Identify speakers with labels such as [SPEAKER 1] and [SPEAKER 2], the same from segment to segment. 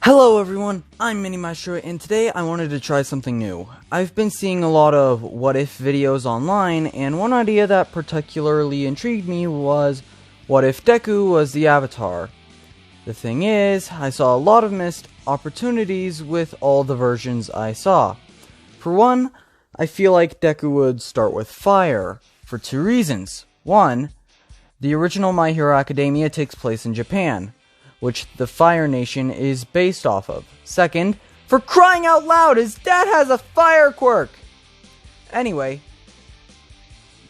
[SPEAKER 1] Hello everyone, I'm Mini Maestro, and today I wanted to try something new. I've been seeing a lot of what if videos online, and one idea that particularly intrigued me was, what if Deku was the Avatar? The thing is, I saw a lot of missed opportunities with all the versions I saw. For one, I feel like Deku would start with fire, for two reasons. One, the original My Hero Academia takes place in Japan, which the Fire Nation is based off of. Second, for crying out loud, his dad has a fire quirk! Anyway,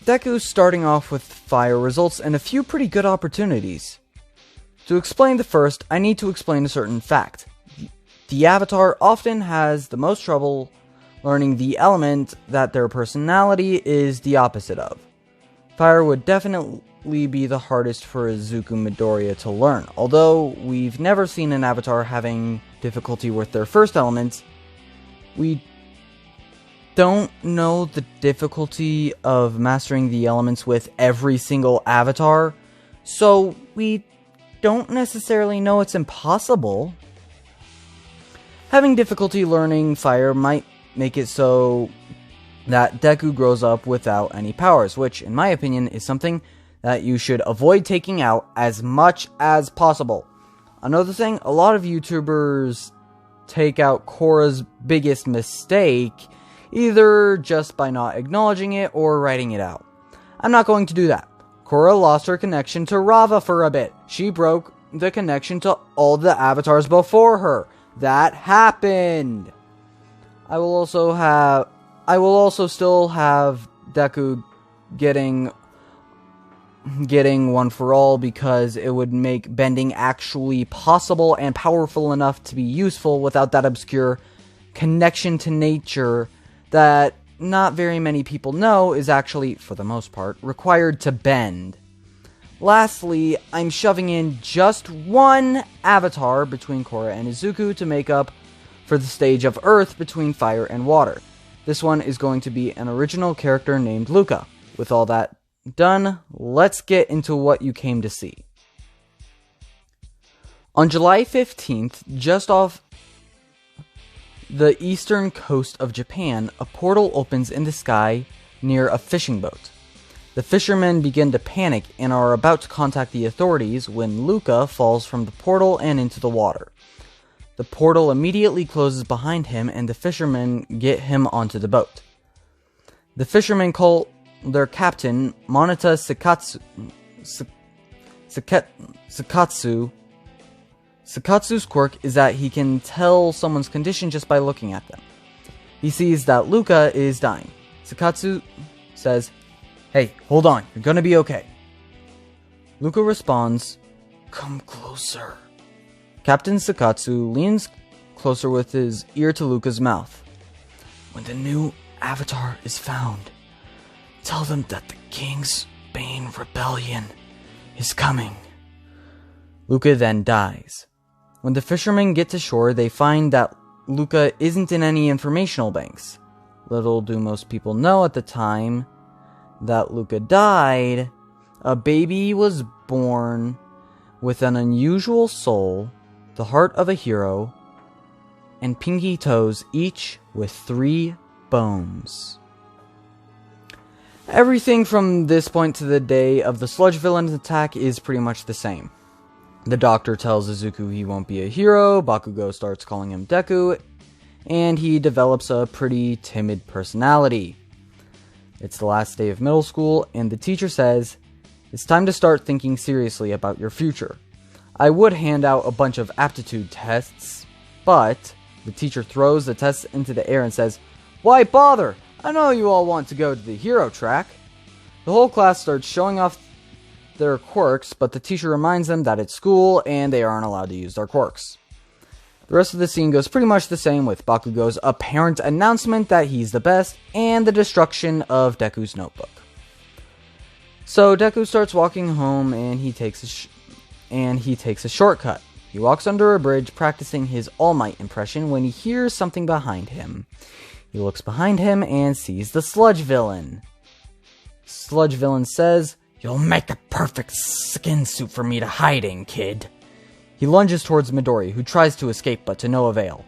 [SPEAKER 1] Deku starting off with fire results in a few pretty good opportunities. To explain the first, I need to explain a certain fact. The Avatar often has the most trouble learning the element that their personality is the opposite of. Fire would definitely be the hardest for Izuku Midoriya to learn. Although we've never seen an Avatar having difficulty with their first element, we don't know the difficulty of mastering the elements with every single Avatar, so we don't necessarily know it's impossible. Having difficulty learning fire might make it so that Deku grows up without any powers, which, in my opinion, is something that you should avoid taking out as much as possible. Another thing, a lot of YouTubers take out Korra's biggest mistake, either just by not acknowledging it or writing it out. I'm not going to do that. Korra lost her connection to Rava for a bit. She broke the connection to all the avatars before her. That happened. I will also still have Deku getting One for All, because it would make bending actually possible and powerful enough to be useful without that obscure connection to nature that not very many people know is actually, for the most part, required to bend. Lastly, I'm shoving in just one avatar between Korra and Izuku to make up for the stage of Earth between fire and water. This one is going to be an original character named Luca. With all that done, let's get into what you came to see. On July 15th, just off the eastern coast of Japan, a portal opens in the sky near a fishing boat. The fishermen begin to panic and are about to contact the authorities when Luca falls from the portal and into the water. The portal immediately closes behind him and the fishermen get him onto the boat. The fishermen call their captain, Moneta Sakatsu. Sakatsu's quirk is that he can tell someone's condition just by looking at them. He sees that Luca is dying. Sakatsu says, "Hey, hold on, you're gonna be okay." Luca responds, "Come closer." Captain Sakatsu leans closer with his ear to Luca's mouth. "When the new Avatar is found, tell them that the King's Bane Rebellion is coming." Luca then dies. When the fishermen get to shore, they find that Luca isn't in any informational banks. Little do most people know at the time that Luca died, a baby was born with an unusual soul, the heart of a hero, and pinky toes, each with 3 bones. Everything from this point to the day of the sludge villain's attack is pretty much the same. The doctor tells Izuku he won't be a hero, Bakugo starts calling him Deku, and he develops a pretty timid personality. It's the last day of middle school, and the teacher says, "It's time to start thinking seriously about your future." I would hand out a bunch of aptitude tests, but the teacher throws the tests into the air and says, "Why bother? I know you all want to go to the hero track." The whole class starts showing off their quirks, but the teacher reminds them that it's school and they aren't allowed to use their quirks. The rest of the scene goes pretty much the same, with Bakugo's apparent announcement that he's the best and the destruction of Deku's notebook. So Deku starts walking home and he takes a shortcut. He walks under a bridge practicing his All Might impression when he hears something behind him. He looks behind him and sees the sludge villain. Sludge villain says, "You'll make a perfect skin suit for me to hide in, kid." He lunges towards Midori, who tries to escape but to no avail.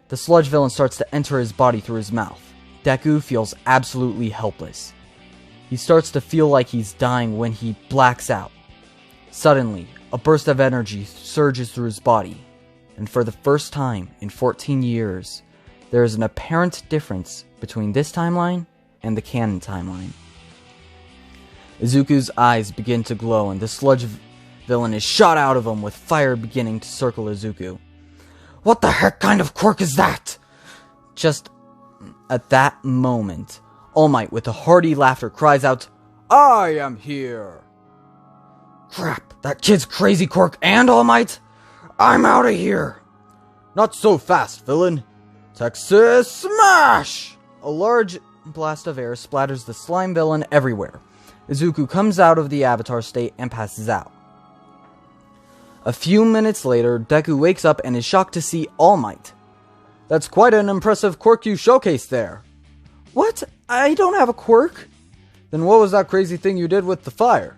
[SPEAKER 1] The sludge villain starts to enter his body through his mouth. Deku feels absolutely helpless. He starts to feel like he's dying when he blacks out. Suddenly, a burst of energy surges through his body, and for the first time in 14 years, there is an apparent difference between this timeline and the canon timeline. Izuku's eyes begin to glow, and the sludge villain is shot out of him with fire beginning to circle Izuku. What the heck kind of quirk is that? Just at that moment, All Might with a hearty laughter cries out, I am here! Crap, that kid's crazy quirk and All Might? I'm out of here! Not so fast, villain! Texas Smash! A large blast of air splatters the slime villain everywhere. Izuku comes out of the avatar state and passes out. A few minutes later, Deku wakes up and is shocked to see All Might. That's quite an impressive quirk you showcased there. What? I don't have a quirk. Then what was that crazy thing you did with the fire?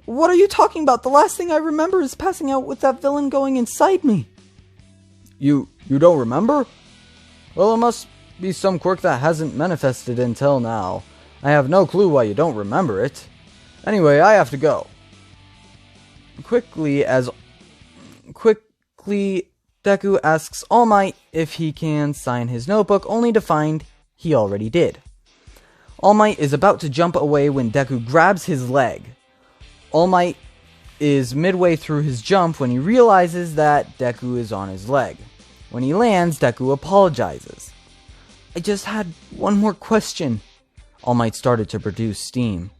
[SPEAKER 1] What are you talking about? The last thing I remember is passing out with that villain going inside me. You don't remember? Well, it must be some quirk that hasn't manifested until now. I have no clue why you don't remember it. Anyway, I have to go. Quickly, Deku asks All Might if he can sign his notebook, only to find he already did. All Might is about to jump away when Deku grabs his leg. All Might is midway through his jump when he realizes that Deku is on his leg. When he lands, Deku apologizes. I just had one more question. All Might started to produce steam.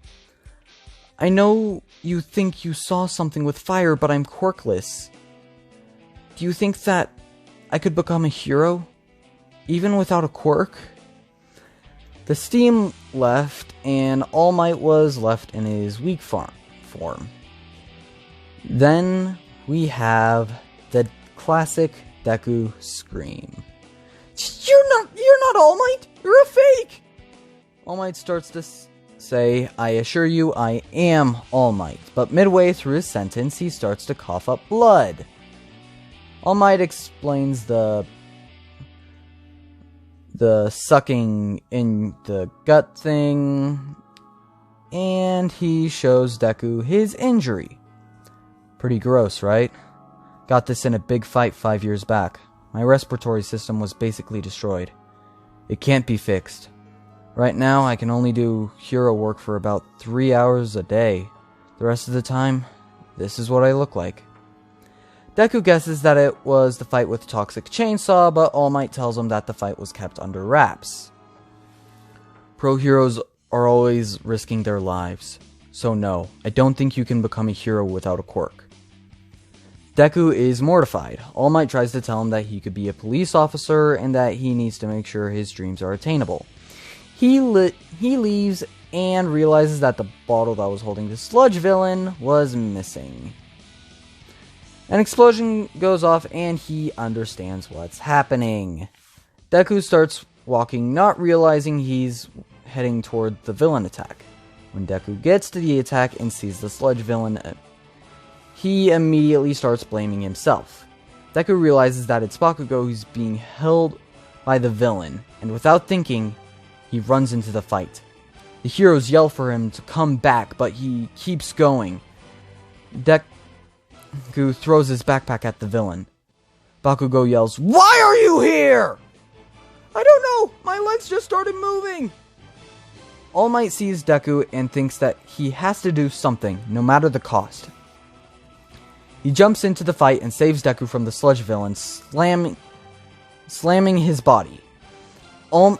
[SPEAKER 1] I know you think you saw something with fire, but I'm quirkless. Do you think that I could become a hero, even without a quirk? The steam left, and All Might was left in his weak form. Then we have the classic Deku scream. You're not All Might! You're a fake! All Might starts to say, I assure you I am All Might, but midway through his sentence he starts to cough up blood. All Might explains the sucking in the gut thing, and he shows Deku his injury. Pretty gross, right? Got this in a big fight 5 years back. My respiratory system was basically destroyed. It can't be fixed. Right now, I can only do hero work for about 3 hours a day. The rest of the time, this is what I look like. Deku guesses that it was the fight with Toxic Chainsaw, but All Might tells him that the fight was kept under wraps. Pro heroes are always risking their lives. So no, I don't think you can become a hero without a quirk. Deku is mortified. All Might tries to tell him that he could be a police officer and that he needs to make sure his dreams are attainable. He leaves and realizes that the bottle that was holding the sludge villain was missing. An explosion goes off and he understands what's happening. Deku starts walking, not realizing he's heading toward the villain attack. When Deku gets to the attack and sees the sludge villain, he immediately starts blaming himself. Deku realizes that it's Bakugo who's being held by the villain, and without thinking, he runs into the fight. The heroes yell for him to come back, but he keeps going. Deku throws his backpack at the villain. Bakugo yells, "Why are you here?" "I don't know, my legs just started moving." All Might sees Deku and thinks that he has to do something, no matter the cost. He jumps into the fight and saves Deku from the sludge villain, slamming his body. All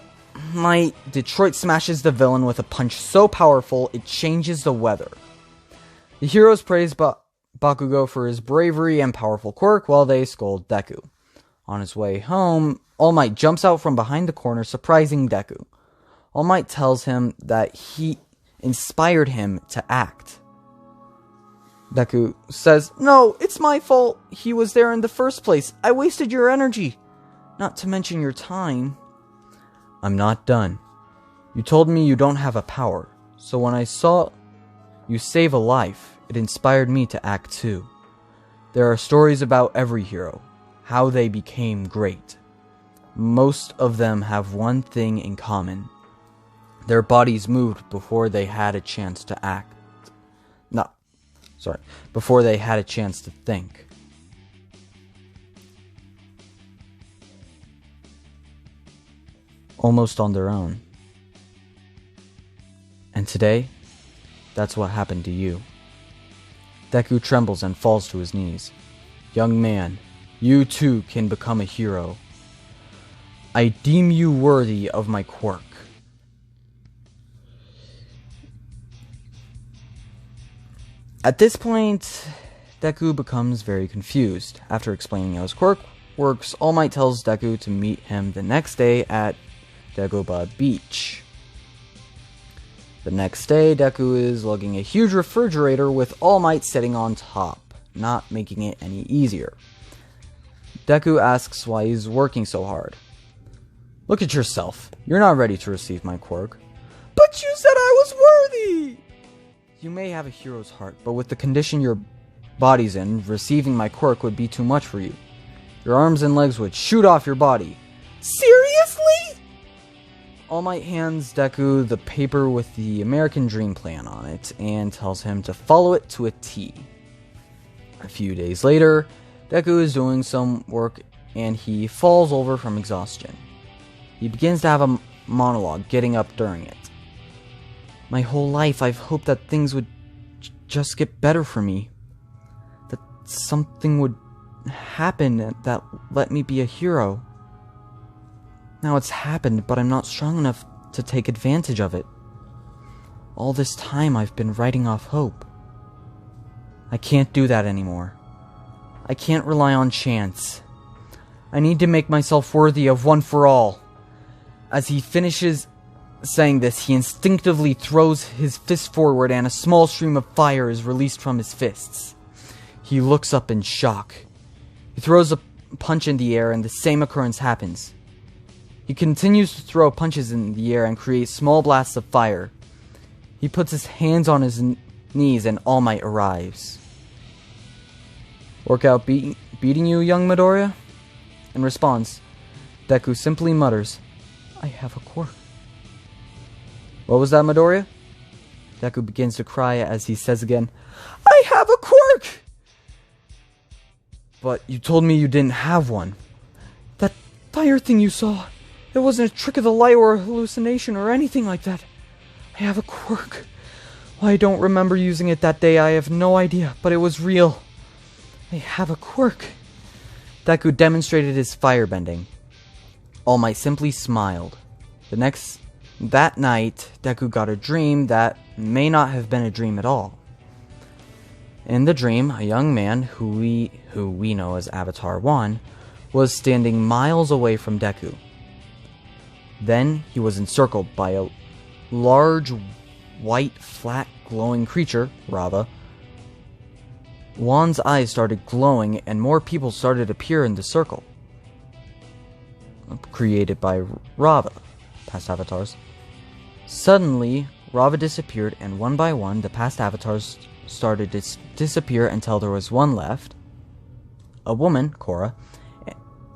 [SPEAKER 1] Might Detroit smashes the villain with a punch so powerful it changes the weather. The heroes praise Bakugo for his bravery and powerful quirk while they scold Deku. On his way home, All Might jumps out from behind the corner, surprising Deku. All Might tells him that he inspired him to act. Deku says, "No, it's my fault. He was there in the first place. I wasted your energy. Not to mention your time." "I'm not done. You told me you don't have a power. So when I saw you save a life, it inspired me to act too. There are stories about every hero, how they became great. Most of them have one thing in common. Their bodies moved before they had a chance to act. Before they had a chance to think. Almost on their own. And today, that's what happened to you. Deku trembles and falls to his knees. Young man, you too can become a hero. I deem you worthy of my quirk. At this point, Deku becomes very confused. After explaining how his quirk works, All Might tells Deku to meet him the next day at Dagobah Beach. The next day, Deku is lugging a huge refrigerator with All Might sitting on top, not making it any easier. Deku asks why he's working so hard. Look at yourself. You're not ready to receive my quirk. But you said I was worthy! You may have a hero's heart, but with the condition your body's in, receiving my quirk would be too much for you. Your arms and legs would shoot off your body. Seriously? All Might hands Deku the paper with the American Dream Plan on it, and tells him to follow it to a T. A few days later, Deku is doing some work, and he falls over from exhaustion. He begins to have a monologue, getting up during it. My whole life, I've hoped that things would just get better for me. That something would happen that let me be a hero. Now it's happened, but I'm not strong enough to take advantage of it. All this time, I've been writing off hope. I can't do that anymore. I can't rely on chance. I need to make myself worthy of one for all. As he finishes saying this, he instinctively throws his fist forward and a small stream of fire is released from his fists. He looks up in shock. He throws a punch in the air and the same occurrence happens. He continues to throw punches in the air and create small blasts of fire. He puts his hands on his knees and All Might arrives. Workout beating you, young Midoriya? In response, Deku simply mutters, I have a quirk. What was that, Midoriya? Deku begins to cry as he says again, I have a quirk! But you told me you didn't have one. That fire thing you saw, it wasn't a trick of the light or a hallucination or anything like that. I have a quirk. Why I don't remember using it that day, I have no idea, but it was real. I have a quirk. Deku demonstrated his firebending. All Might simply smiled. That night, Deku got a dream that may not have been a dream at all. In the dream, a young man, who we know as Avatar 1, was standing miles away from Deku. Then, he was encircled by a large, white, flat, glowing creature, Rava. Wan's eyes started glowing, and more people started to appear in the circle. Created by Rava, past avatars. Suddenly, Rava disappeared, and one by one, the past avatars started to disappear until there was one left. A woman, Korra,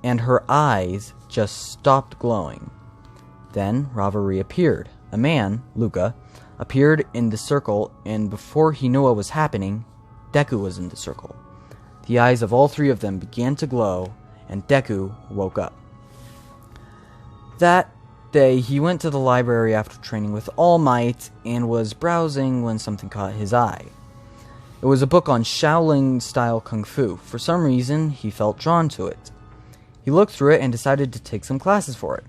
[SPEAKER 1] and her eyes just stopped glowing. Then, Rava reappeared. A man, Luca, appeared in the circle, and before he knew what was happening, Deku was in the circle. The eyes of all three of them began to glow, and Deku woke up. That day, he went to the library after training with All Might and was browsing when something caught his eye. It was a book on Shaolin-style Kung Fu. For some reason, he felt drawn to it. He looked through it and decided to take some classes for it.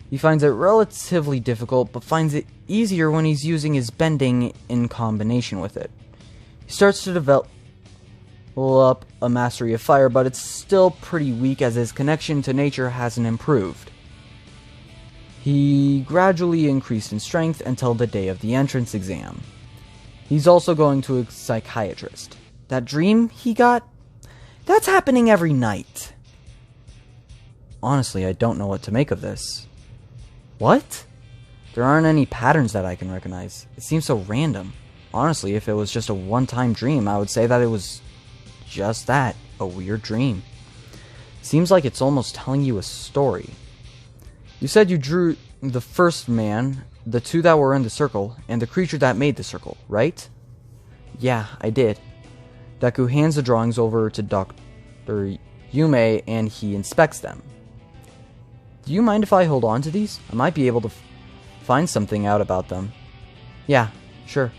[SPEAKER 1] He finds it relatively difficult, but finds it easier when he's using his bending in combination with it. He starts to develop up a mastery of fire, but it's still pretty weak as his connection to nature hasn't improved. He gradually increased in strength until the day of the entrance exam. He's also going to a psychiatrist. That dream he got? That's happening every night. Honestly, I don't know what to make of this. What? There aren't any patterns that I can recognize. It seems so random. Honestly, if it was just a one-time dream, I would say that it was just that, a weird dream. Seems like it's almost telling you a story. You said you drew the first man, the two that were in the circle, and the creature that made the circle, right? Yeah, I did. Deku hands the drawings over to Dr. Yume and he inspects them. Do you mind if I hold on to these? I might be able to find something out about them. Yeah, sure.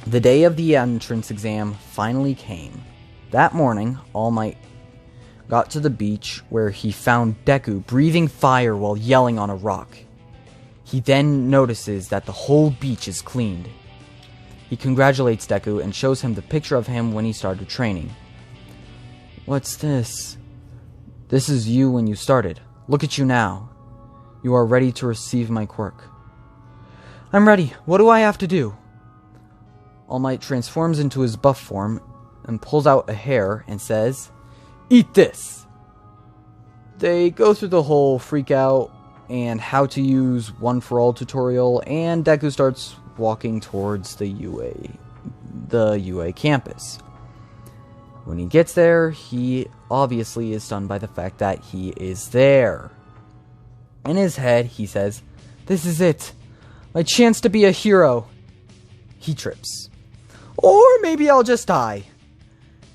[SPEAKER 1] The day of the entrance exam finally came. That morning, All Might got to the beach where he found Deku breathing fire while yelling on a rock. He then notices that the whole beach is cleaned. He congratulates Deku and shows him the picture of him when he started training. What's this? This is you when you started. Look at you now. You are ready to receive my quirk. I'm ready. What do I have to do? All Might transforms into his buff form and pulls out a hair and says, "Eat this!" They go through the whole freak out and how to use One for All tutorial, and Deku starts walking towards the UA campus. When he gets there, he obviously is stunned by the fact that he is there. In his head, he says, "This is it. My chance to be a hero." He trips. Or maybe I'll just die.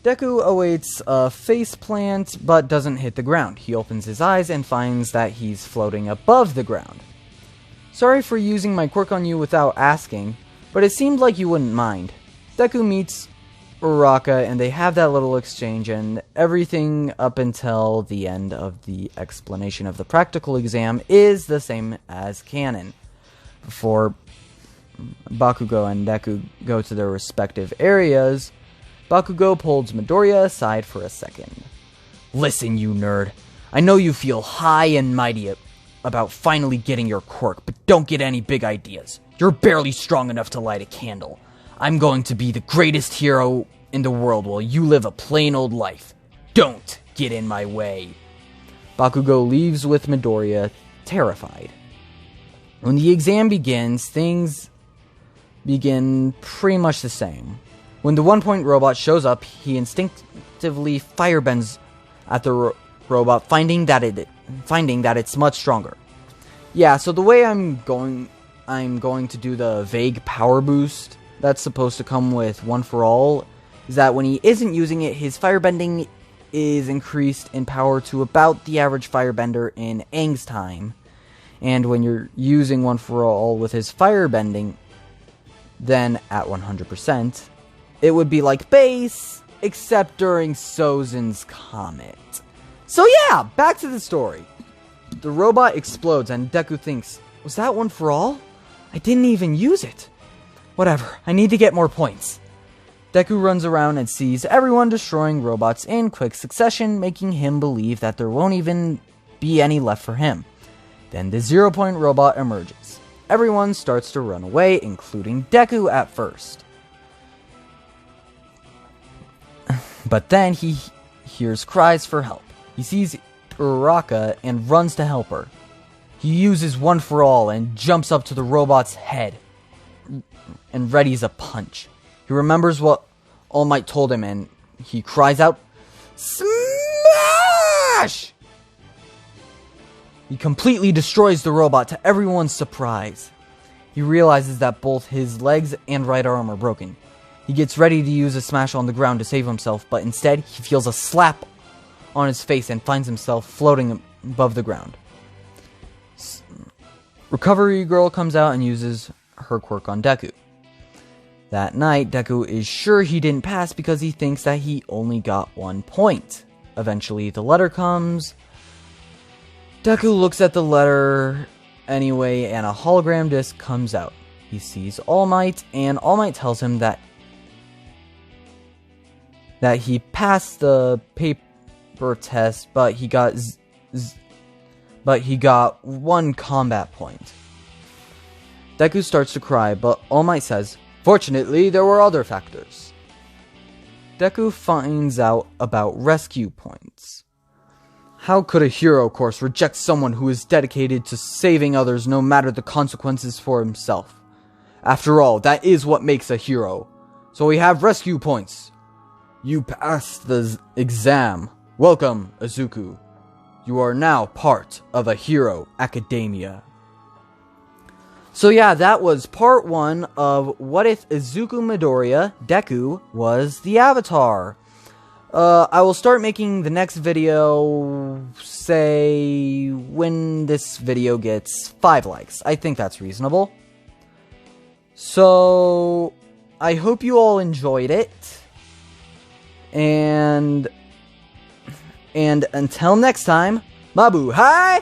[SPEAKER 1] Deku awaits a face plant, but doesn't hit the ground. He opens his eyes and finds that he's floating above the ground. Sorry for using my quirk on you without asking, but it seemed like you wouldn't mind. Deku meets Uraraka and they have that little exchange, and everything up until the end of the explanation of the practical exam is the same as canon. Before Bakugo and Deku go to their respective areas, Bakugo pulls Midoriya aside for a second. Listen, you nerd. I know you feel high and mighty about finally getting your quirk, but don't get any big ideas. You're barely strong enough to light a candle. I'm going to be the greatest hero in the world while you live a plain old life. Don't get in my way. Bakugo leaves with Midoriya, terrified. When the exam begins, things begin pretty much the same. When the 1-point robot shows up, he instinctively firebends at the robot, finding that it's much stronger. Yeah, so the way I'm going to do the vague power boost that's supposed to come with One for All is that when he isn't using it, his firebending is increased in power to about the average firebender in Aang's time. And when you're using One for All with his firebending, then at 100%, it would be like base, except during Sozin's Comet. So yeah, back to the story. The robot explodes and Deku thinks, was that One for All? I didn't even use it. Whatever, I need to get more points. Deku runs around and sees everyone destroying robots in quick succession, making him believe that there won't even be any left for him. Then the 0-point robot emerges. Everyone starts to run away, including Deku at first. But then he hears cries for help. He sees Uraraka and runs to help her. He uses One for All and jumps up to the robot's head and readies a punch. He remembers what All Might told him and he cries out, "Smash!" He completely destroys the robot to everyone's surprise. He realizes that both his legs and right arm are broken. He gets ready to use a smash on the ground to save himself, but instead he feels a slap on his face and finds himself floating above the ground. Recovery Girl comes out and uses her quirk on Deku. That night, Deku is sure he didn't pass because he thinks that he only got 1 point. Eventually, the letter comes. Deku looks at the letter anyway, and a hologram disc comes out. He sees All Might, and All Might tells him that he passed the paper test, but he got 1 combat point. Deku starts to cry, but All Might says, "Fortunately, there were other factors." Deku finds out about rescue points. How could a hero course reject someone who is dedicated to saving others no matter the consequences for himself? After all, that is what makes a hero. So we have rescue points. You passed the exam. Welcome, Izuku. You are now part of a hero academia. So yeah, that was part 1 of What If Izuku Midoriya, Deku, was the Avatar. I will start making the next video, say, when this video gets 5 likes. I think that's reasonable. So, I hope you all enjoyed it. And until next time, Mabu, hi!